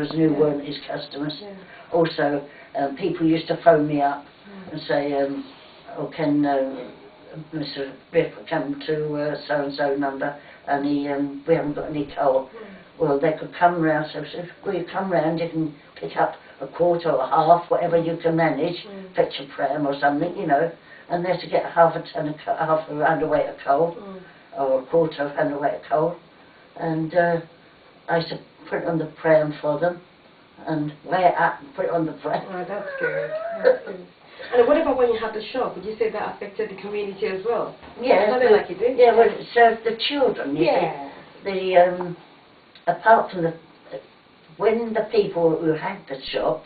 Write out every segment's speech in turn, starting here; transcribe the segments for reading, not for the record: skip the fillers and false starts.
customers and who Yeah. weren't his customers. Yeah. Also, people used to phone me up and say, oh, can Mr. Biff come to so-and-so number, and we haven't got any coal. Well, they could come round, so I said, well, you come round, you can pick up a quarter or half, whatever you can manage, fetch a pram or something, you know, and they're to get half a hundredweight of coal, or a quarter of hundredweight of coal, and I used to put it on the pram for them, and weigh it up and put it on the pram. Oh, that's good. That's good. And what about when you had the shop? Would you say that affected the community as well? Yeah, Something like it did? Yeah, well, it served the children, you Yeah. see. Apart from when the people who had the shop,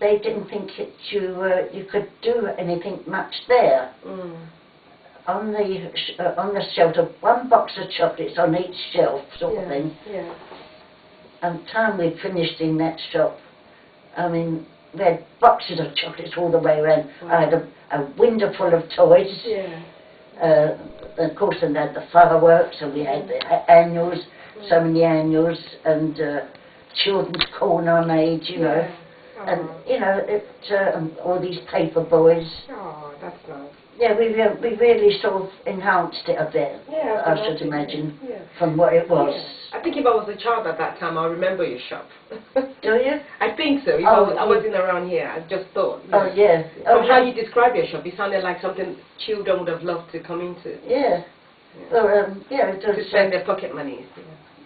they didn't think you could do anything much there. On the shelf, one box of chocolates on each shelf, sort of thing. Yeah. And the time we finished in that shop, I mean, we had boxes of chocolates all the way around. Wow. I had a window full of toys. Yeah. Of course, and they had the fireworks, and we had the annuals, so many annuals, and children's corner I made, you know. And, you know, all these paper boys. Oh, that's nice. Yeah, we really sort of enhanced it a bit, Yeah, I should imagine, yeah. from what it was. Yeah. I think if I was a child at that time, I'll remember your shop. Do you? I think so. If I wasn't around here, I just thought. Oh, yeah. From how you describe your shop, it sounded like something children would have loved to come into. Yeah. Well, yeah, it does. To spend their pocket money.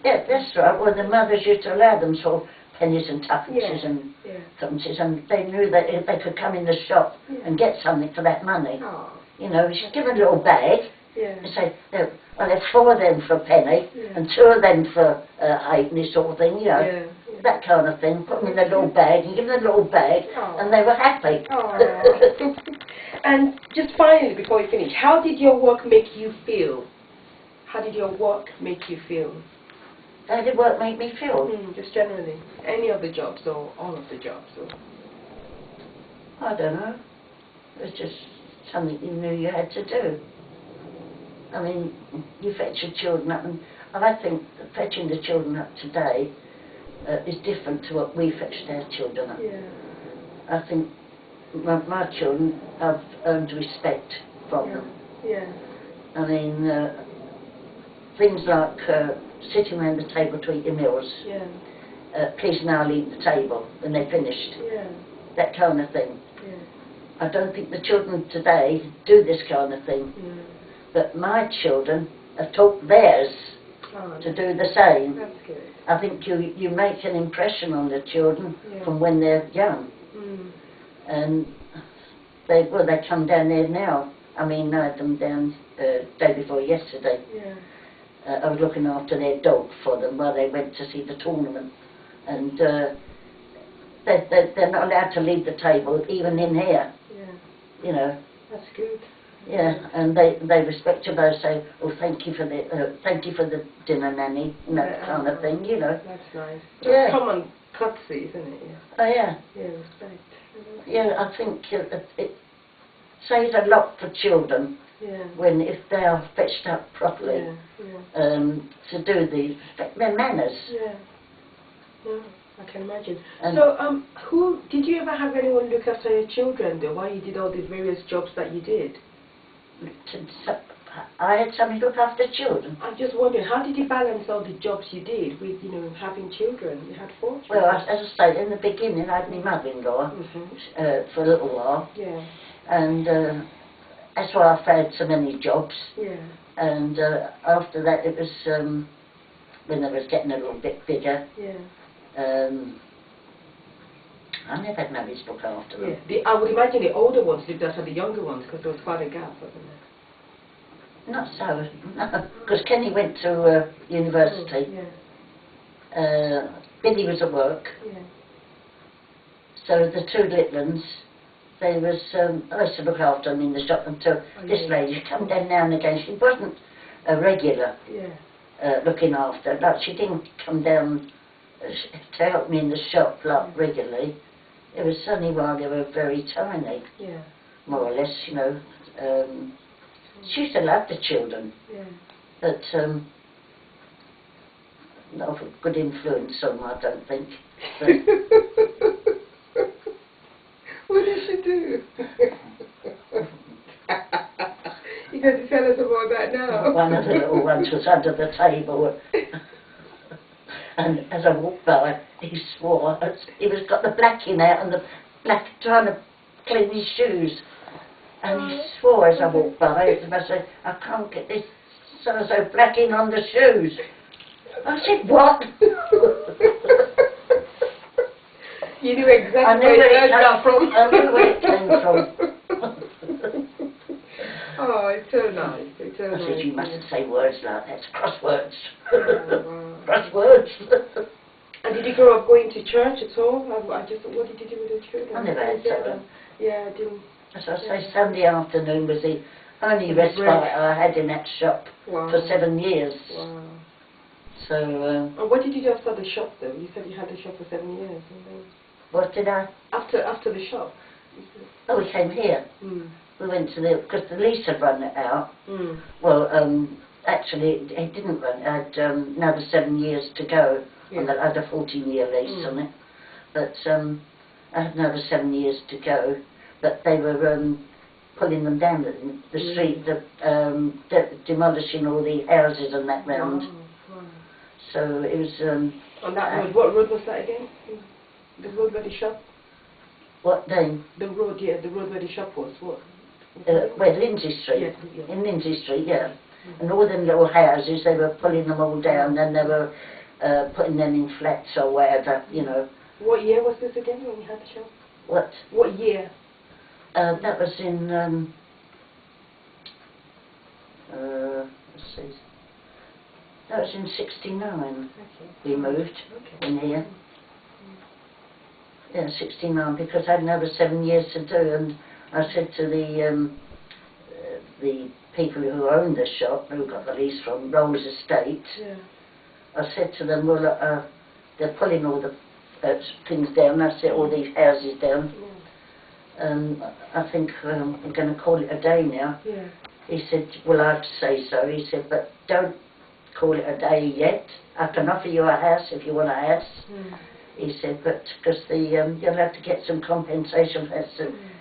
Yeah, that's right. Well, the mothers used to allow them sort of pennies and twopence and threepences, and they knew that if they could come in the shop and get something for that money. Oh. You know, just give them a little bag and say, well, there's 4 of them for a penny and 2 of them for halfpenny sort of thing, you know, that kind of thing. Put them in a little bag and give them a little bag, and they were happy. And just finally, before we finish, how did your work make you feel? How did your work make you feel? How did work make me feel? Just generally. Any of the jobs or all of the jobs? Or? I don't know. It was just something you knew you had to do. I mean, you fetch your children up, and I think fetching the children up today is different to what we fetched our children up. Yeah. I think my children have earned respect from them. Yeah. I mean, things like sitting around the table to eat your meals. Yeah. Please now leave the table when they're finished. Yeah. That kind of thing. Yeah. I don't think the children today do this kind of thing. But my children have taught theirs to do the same. That's good. I think you make an impression on the children from when they're young. And they come down there now. I mean, I had them down day before yesterday. I was looking after their dog for them while they went to see the tournament. And they're not allowed to leave the table, even in here. You know. That's good. Yeah, and they respect you. They say, "Oh, thank you for the dinner, Nanny," and that kind of thing. You know. That's nice. Yeah. Common courtesy, isn't it? Yeah. Oh yeah. Yeah, respect. Yeah, I think it says a lot for children when if they are fetched up properly to do their manners. Yeah. Yeah. I can imagine. So, who did you ever have anyone look after your children though, while you did all these various jobs that you did? I had somebody look after children. I'm just wondering, how did you balance all the jobs you did with, you know, having children? You had 4 children. Well, as I say, in the beginning, I had my mother-in-law for a little while. Yeah. And that's why I've had so many jobs. Yeah. And after that, it was when I was getting a little bit bigger. Yeah. I never had nobody to look after them. Yeah. I would imagine the older ones looked after the younger ones because there was quite a gap, wasn't there? Not so, no, because Kenny went to university. Billy was at work. Yeah. So the 2 little ones, I used to look after them in the shop until this lady come down now and again. She wasn't a regular looking after. Like, she didn't come down to help me in the shop like regularly. It was only while they were very tiny, more or less, you know. She used to love the children, but not a good influence on them, I don't think. But what did she do? You got to tell us about that now. one of the little ones was under the table. And as I walked by, he swore. He was got the blacking out and the black trying to clean his shoes. And he swore as I walked by. I said, I can't get this so-and-so blacking on the shoes. I said, what? You knew exactly I knew where you heard that from. I knew where it came from. Oh, it's so nice. It's so I nice. said, you mustn't say words like that. It's crosswords. Oh, wow. Crosswords. And did you grow up going to church at all? What did you do with the children? I never had children. Yeah, I didn't. As I say, Sunday afternoon was the only respite I had in that shop Wow. for 7 years. Wow. So, And what did you do after the shop though? You said you had the shop for 7 years. And then what did I? after the shop? Oh, we came here. Mm. We went to because the lease had run it out. Mm. Well, actually, it didn't run. It had another 7 years to go. Yeah. I had a 14-year lease on it. But I had another 7 years to go. But they were pulling them down the street, demolishing all the houses and that round. Wow. So it was. On that road, what road was that again? The road where the shop? What then? The road, yeah, the road where the shop was. What? Where Lindsay Street. Yes, yes. In Lindsay Street, yeah. And all them little houses, they were pulling them all down, and they were putting them in flats or whatever, you know. What year was this again when you had the shop? What? What year? That was in. Let's see. That was in '69. Okay. We moved Okay. in here. Yeah, '69, because I had another 7 years to do, and I said to the people who owned the shop, who got the lease from Rolls Estate, Yeah. I said to them, well, they're pulling all the things down. I said, all these houses down. Yeah. I think we're going to call it a day now. Yeah. He said, well, I'd say so. He said, but don't call it a day yet. I can offer you a house if you want a house. Mm. He said, but because you'll have to get some compensation for that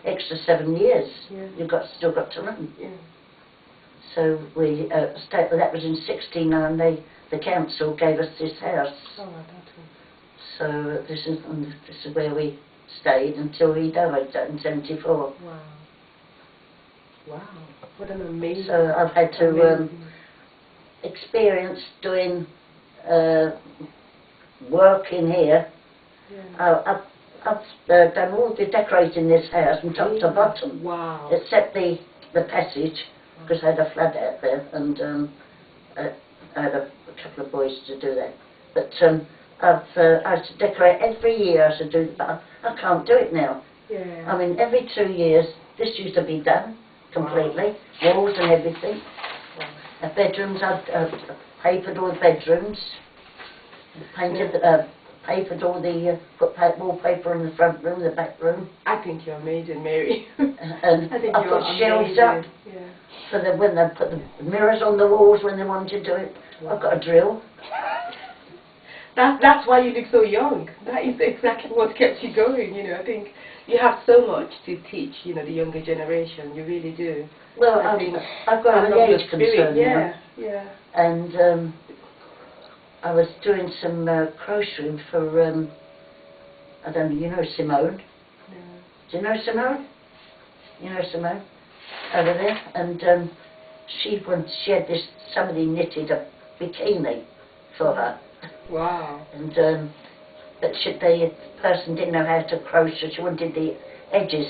extra 7 years. Yeah. You've still got to run. Yeah. So we that was in '69. The council gave us this house. Oh, that's good. So this is where we stayed until he died in '74. Wow. Wow. What an amazing. So I've had to experience doing work in here. Yeah. I've done all the decorating this house from top to bottom. Wow. Except the passage, because I had a flood out there, and I had a couple of boys to do that. But I used to decorate every year. I used to do, but I can't do it now. Yeah. I mean, every 2 years, this used to be done completely, walls and everything. The bedrooms, I've papered all the bedrooms, painted, papered all the, put wallpaper in the front room, the back room. I think you're amazing, Mary. And I think I you're put shelves amazing. up Yeah. for when they put the mirrors on the walls when they wanted to do it. I've got a drill. That's why you look so young. That is exactly what kept you going. You know, I think you have so much to teach. You know, the younger generation. You really do. Well, I've got an age concern now. Yeah. And I was doing some crocheting for, I don't know, you know Simone? Yeah. Do you know Simone? You know Simone? Over there. And she had this, somebody knitted a bikini for her. Wow. And but the person didn't know how to crochet. She wanted the edges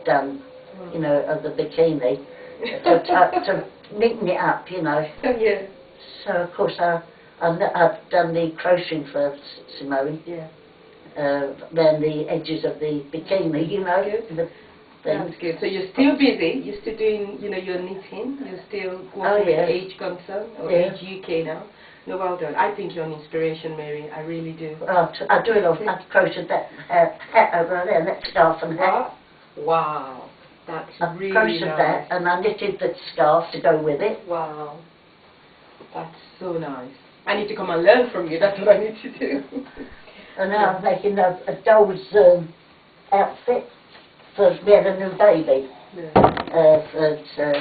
done, you know, of the bikini, to neaten it up, you know. Yeah. So of course I've done the crocheting for Simone. Yeah. Then the edges of the bikini, you know. Good. That's good. So you're still busy. You're still doing, you know, your knitting. You're still working with Age Concern or Age UK now. No, well done. I think you're an inspiration, Mary. I really do. I do a lot. I've crocheted that hat over there, that scarf and hat. Wow. That's really crocheted nice. that, and I knitted the scarf to go with it. Wow. That's so nice. I need to come and learn from you. That's what I need to do. And now I'm making a doll's outfit for we had a new baby. Yeah. For a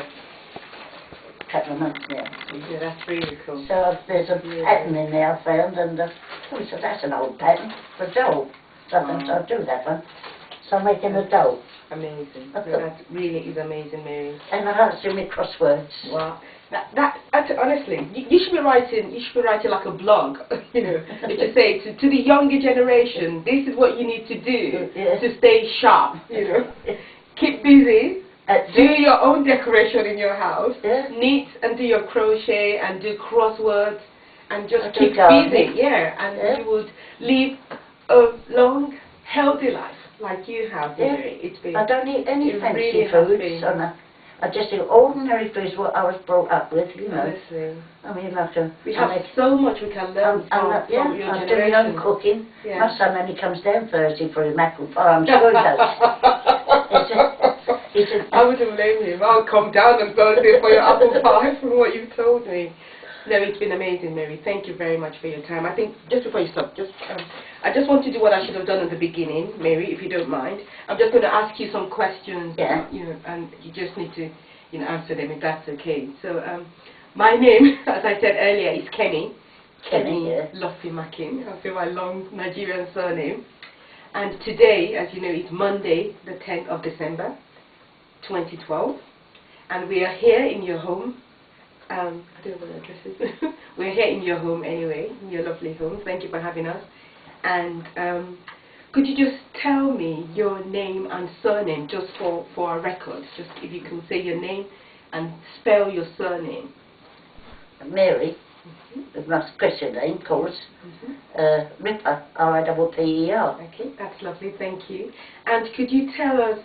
couple of months now. Yeah, that's really cool. So there's a pattern in there I found, and oh, so that's an old pattern for a doll. So I'll do that one. So I'm making a doll. Amazing. So that really is amazing, Mary. And I like to do my crosswords. Wow. Honestly, you should be writing. You should be writing like a blog. You know, you should say to the younger generation, this is what you need to do to stay sharp. You know, keep busy. Do your own decoration in your house. Knit and do your crochet and do crosswords and just keep busy. Yeah, and you would live a long, healthy life like you have. It's been. I don't eat any fancy foods. I just do ordinary foods what I was brought up with, you know. Honestly. I mean, we have so much we can learn from your generation. I'm doing my own cooking. Yeah. My son only comes down Thursday for his mackerel pie. I'm sure he does. I wouldn't blame him. I'll come down on Thursday for your apple pie from what you've told me. No, it's been amazing, Mary. Thank you very much for your time. I think, just before you stop, I just want to do what I should have done at the beginning, Mary, if you don't mind. I'm just going to ask you some questions, you know, and you just need to, you know, answer them if that's okay. So, my name, as I said earlier, is Kenny. Kenny Lofimakin. I feel my long Nigerian surname. And today, as you know, is Monday, the 10th of December, 2012. And we are here in your home. I don't know what the address is. We're here in your home anyway, in your lovely home. Thank you for having us. And could you just tell me your name and surname, just for our records? Just if you can say your name and spell your surname. Mary, my Christian name, of course. Ripper, R-I-P-P-E-R. Okay, that's lovely, thank you. And could you tell us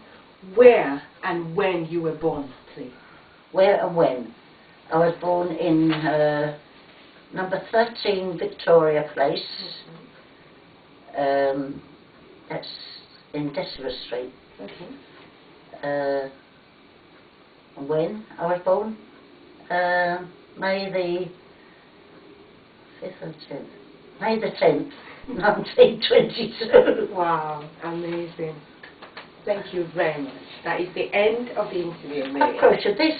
where and when you were born, please? Where and when? I was born in number 13 Victoria Place. That's in Decimus Street. Okay. When I was born? May the 5th or 10th? May the 10th, 1922. Wow, amazing. Thank you very much. That is the end of the interview, Mary. Approach of this.